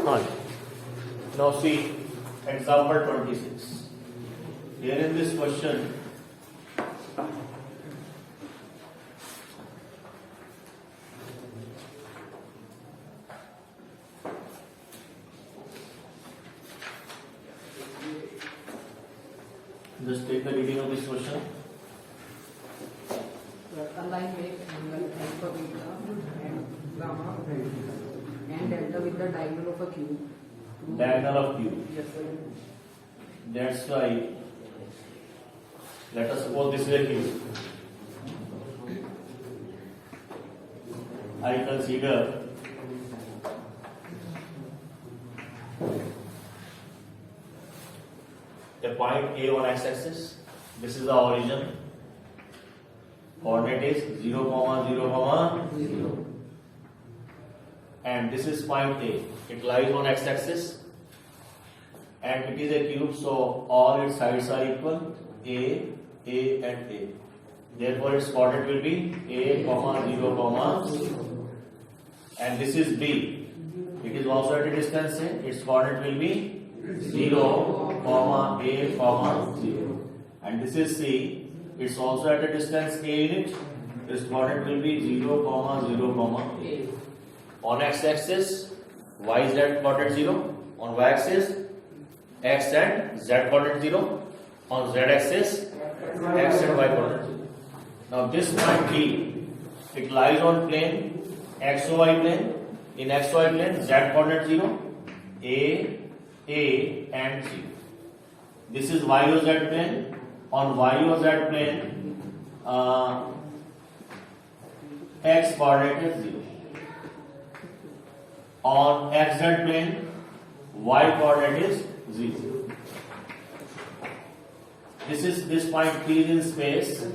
Fine. Now see example 26. Here in this question, just take the reading of this question. A line makes angle alpha, beta, and gamma, and delta with the diagonal of a cube. Diagonal of cube. Yes, sir. That's why, let us suppose this is a cube. I consider a point A on x-axis. This is the origin. Coordinate is 0, 0, 0. And this is point A. It lies on x-axis. And it is a cube, so all its sides are equal. A, and A. Therefore, its coordinate will be A, 0, 0. And this is B. It is also at a distance A. Its coordinate will be 0, A, 0. And this is C. It's also at a distance A in it. Its coordinate will be 0, 0, A. On x-axis, y z coordinate 0. On y-axis, x and z coordinate 0. On z-axis, x and y coordinate 0. Now this point D, it lies on plane xy plane. In xy plane, z coordinate 0, A and 0. This is YOZ plane. On YOZ plane, x coordinate is 0. On XZ plane, y coordinate is 0. This point P is in space.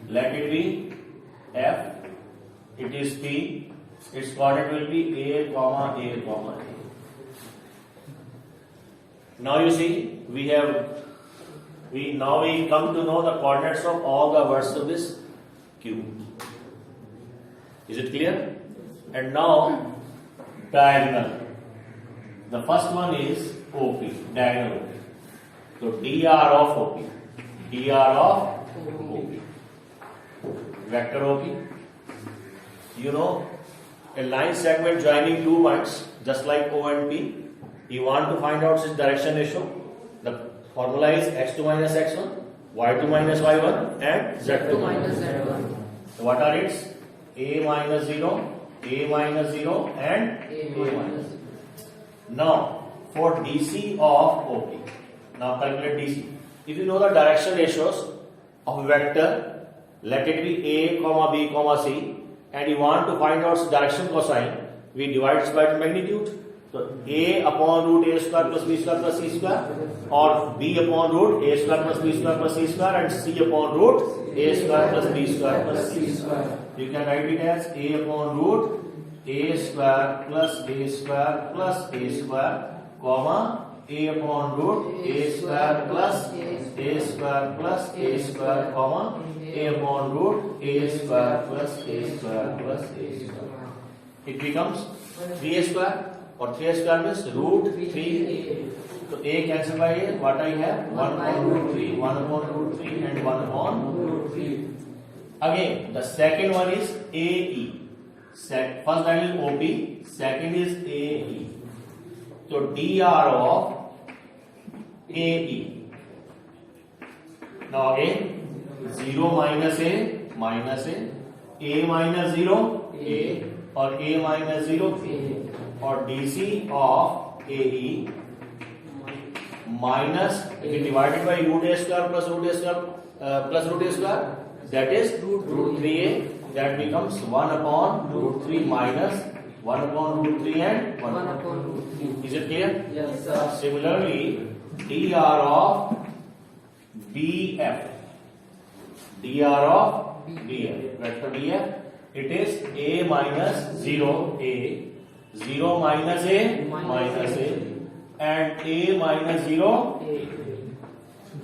Let it be F. It is P. Its coordinate will be A, A. Now you see, we come to know the coordinates of all the verts of this cube. Is it clear? And now diagonal. The first one is OP, diagonal OP. So dr of OP, vector OP. You know, a line segment joining two points, just like O and P. You want to find out its direction ratio. The formula is x2 minus x1, y2 minus y1, and z2 minus z1. So what are its? A minus 0, and A minus 0. Now, for DC of OP, now calculate DC. If you know the direction ratios of a vector, let it be A, B, C, and you want to find out its direction cosine, we divide it by magnitude. So A upon root A square plus B square plus C square, or B upon root A square plus B square plus C square, and C upon root A square plus B square plus C square. You can write it as A upon root A square plus A square plus A square, comma A upon root A square plus A square plus A square, comma A upon root A square plus A square plus A square. It becomes 3A square. Or 3A square means root 3A. So A cancel by A, what I have? 1 upon root 3, 1 upon root 3, and 1 upon root 3. Again, the second one is AE. First line is OP, second is AE. So dr of AE. Now again, 0 minus A, A minus 0, A, or A minus 0, A. Or DC of AE minus, if you divide it by root A square plus root A square plus root A square, that is root 3A, that becomes 1 upon root 3 minus 1 upon root 3 and 1 upon root 3. Is it clear? Yes, sir. Similarly, dr of BF, vector BF, it is A minus 0, A, 0 minus A, and A minus 0.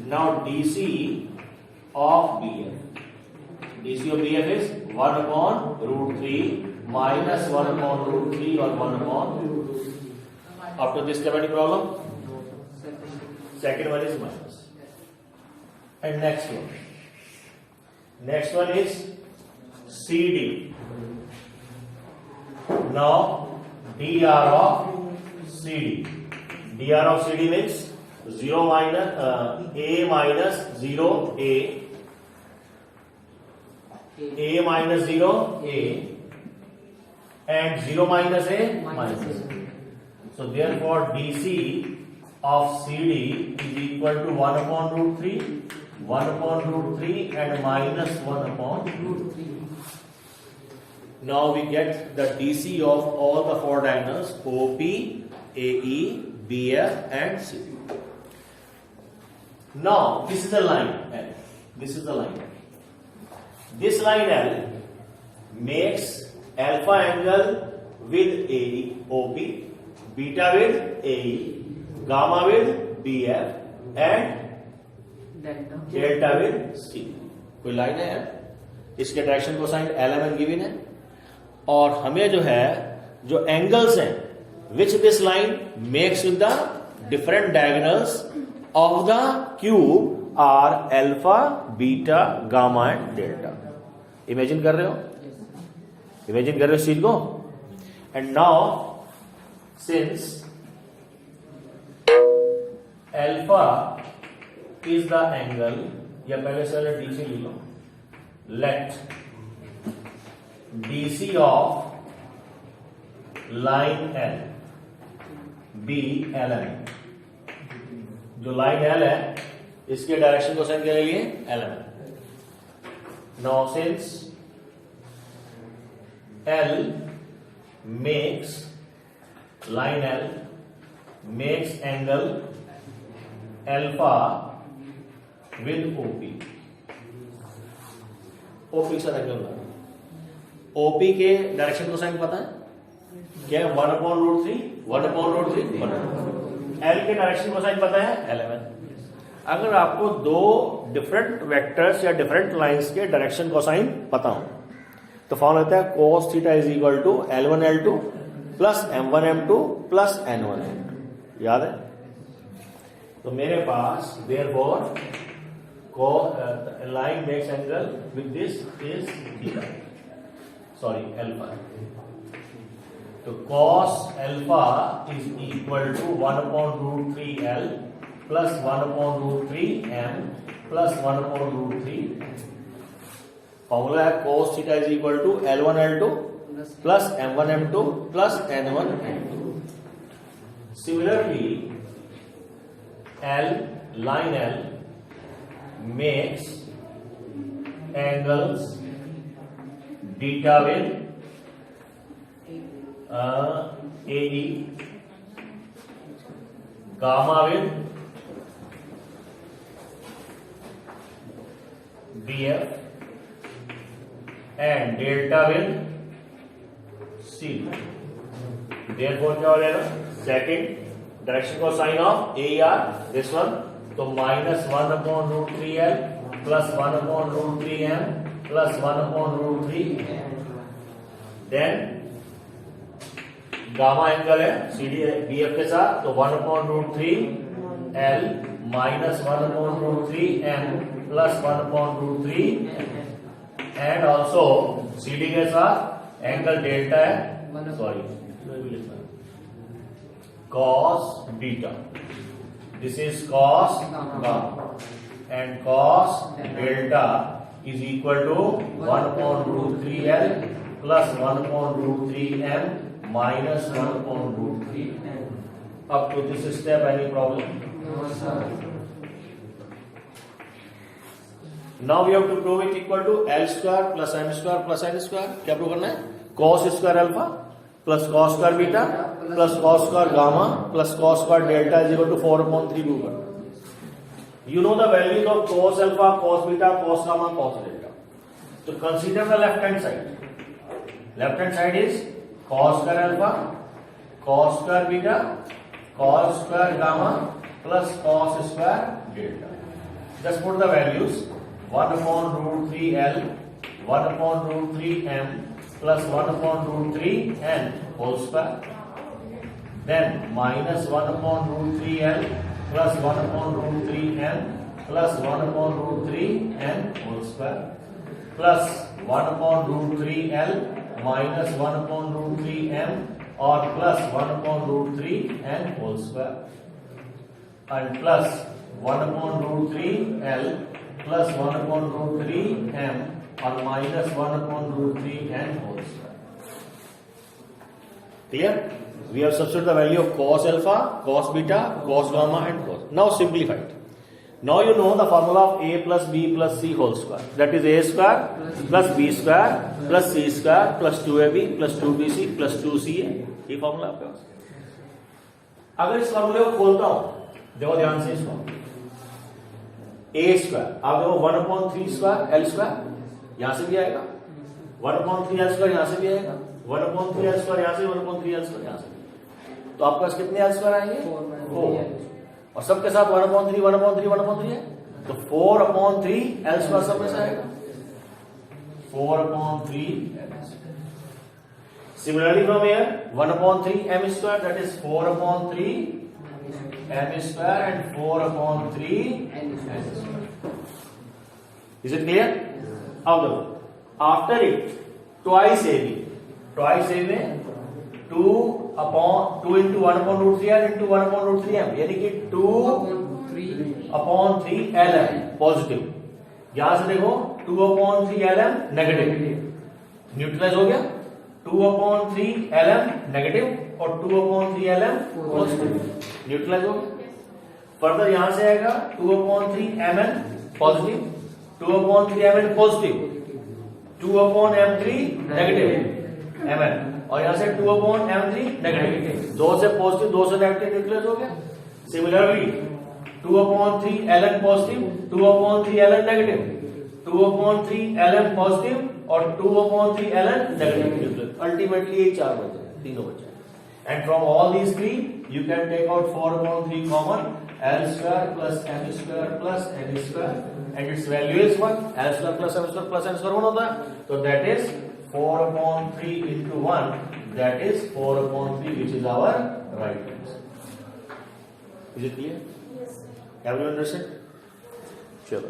Now DC of BF. DC of BF is 1 upon root 3 minus 1 upon root 3 or 1 upon root 3. Up to this step, any problem? No, second. Second one is minus. And next one. Next one is CD. Now dr of CD. dr of CD means 0 minus a minus 0 a minus 0 a and 0 minus a minus a. So therefore DC of CD is equal to 1 upon root 3, 1 upon root 3 and minus 1 upon root 3. Now we get the DC of all the four diagonals OP, AE, BF and CD. Now this is the line L. This is the line. This line L makes alpha angle with AE, OP, beta with AE, gamma with BF and delta with C. कोई line है यार, इसके direction को sign LMN given है और हमें जो है जो एंगल्स हैं which this line makes with the different diagonals of the cube are alpha, beta, gamma and delta. Imagine कर रहे हो, इमेजिन कर रहे हो चीज को. And now since alpha is the angle, या पहले से DC ले लो. Let DC of line L be LMN. जो लाइन L है इसके डायरेक्शन को साइन क्या ले लिए LMN. Now since L makes line L makes angle alpha with OP. OP का एंगल है. OP के डायरेक्शन को साइन पता है क्या है? 1 upon root 3, 1 upon root 3, 1 L के डायरेक्शन को साइन पता है LMN. अगर आपको दो डिफरेंट वेक्टर्स या डिफरेंट लाइंस के डायरेक्शन को साइन पता हो तो फॉर्म होता है cos theta is equal to L1 L2 plus M1 M2 plus N1 N2. याद है? तो मेरे पास therefore line makes angle with this is theta. Sorry, alpha. So cos alpha is equal to 1 upon root 3 L plus 1 upon root 3 M plus 1 upon root 3. Formula है cos theta is equal to L1 L2 plus M1 M2 plus N1 N2. Similarly, line L makes angles beta with AE, gamma with BF and delta with C. Therefore क्या हो जाएगा? Second direction को sine of AR this one, तो minus 1 upon root 3L plus 1 upon root 3M plus 1 upon root 3. Then gamma angle है CD BF के साथ, तो 1 upon root 3L minus 1 upon root 3M plus 1 upon root 3 and also CD के साथ angle delta है, sorry cos beta. This is cos gamma and cos delta is equal to 1 upon root 3L plus 1 upon root 3M minus 1 upon root 3M. Up to this step, any problem? No, sir. Now we have to prove it equal to L square plus M square plus N square. क्या prove करना है? Cos square alpha plus cos square beta plus cos square gamma plus cos square delta is equal to 4 upon 3 prove करना. You know the values of cos alpha, cos beta, cos gamma, cos delta. So consider the left hand side. Left hand side is cos square alpha, cos square beta, cos square gamma plus cos square delta. Just put the values 1 upon root 3L, 1 upon root 3M plus 1 upon root 3 and whole square. then minus 1 upon root 3l plus 1 upon root 3m plus 1 upon root 3n whole square plus 1 upon root 3l minus 1 upon root 3m or plus 1 upon root 3n whole square and plus 1 upon root 3l plus 1 upon root 3m or minus 1 upon root 3n whole square. Clear? We have substituted the value of cos alpha, cos beta, cos gamma and cos. Now simplified. Now you know the formula of a plus b plus c whole square. That is a square plus b square plus c square plus 2ab plus 2bc plus 2ca. ये formula आपके पास. अगर इस फॉर्मूले को खोलता हूं, देखो ध्यान से इसको. a स्क्वायर आप देखो 1 upon 3 स्क्वायर l स्क्वायर यहां से भी आएगा. 1 upon 3 l स्क्वायर यहां से भी आएगा. 1 upon 3 l स्क्वायर यहां से 1 upon 3 l स्क्वायर यहां से. तो आपके पास कितने l स्क्वायर आएंगे? 4 और सबके साथ 1 upon 3 1 upon 3 1 upon 3 है. तो 4 upon 3 l स्क्वायर सब में से आएगा. 4 upon 3. Similarly from here 1 upon 3 m square, that is 4 upon 3 m square and 4 upon 3 n square. Is it clear? अब देखो, after it twice ab में 2 into 1 upon root 3l into 1 upon root 3m, यानी कि 2 upon 3 lm positive. यहां से देखो 2 upon 3 lm negative. Neutralise हो गया. 2 upon 3 lm नेगेटिव और 2 upon 3 lm पॉजिटिव. न्यूट्रलाइज हो गया. फर्दर यहां से आएगा 2 upon 3 mn positive, 2 upon 3 mn positive, 2 upon m3 negative mn और यहां से 2 upon m3 नेगेटिव. 2 से पॉजिटिव 2 से नेगेटिव न्यूट्रलाइज हो गया. Similarly 2 upon 3 ln positive, 2 upon 3 ln negative, 2 upon 3 ln positive और 2 upon 3 ln नेगेटिव. अल्टीमेटली ये चार बचे, तीनों बचे. And from all these three you can take out 4 upon 3 common, l square plus m square plus n square and its value is 1. l square plus m square plus n square 1 होता है. So that is 4 upon 3 into 1, that is 4 upon 3, which is our right answer. Is it clear? Yes. Have you understood? Sure.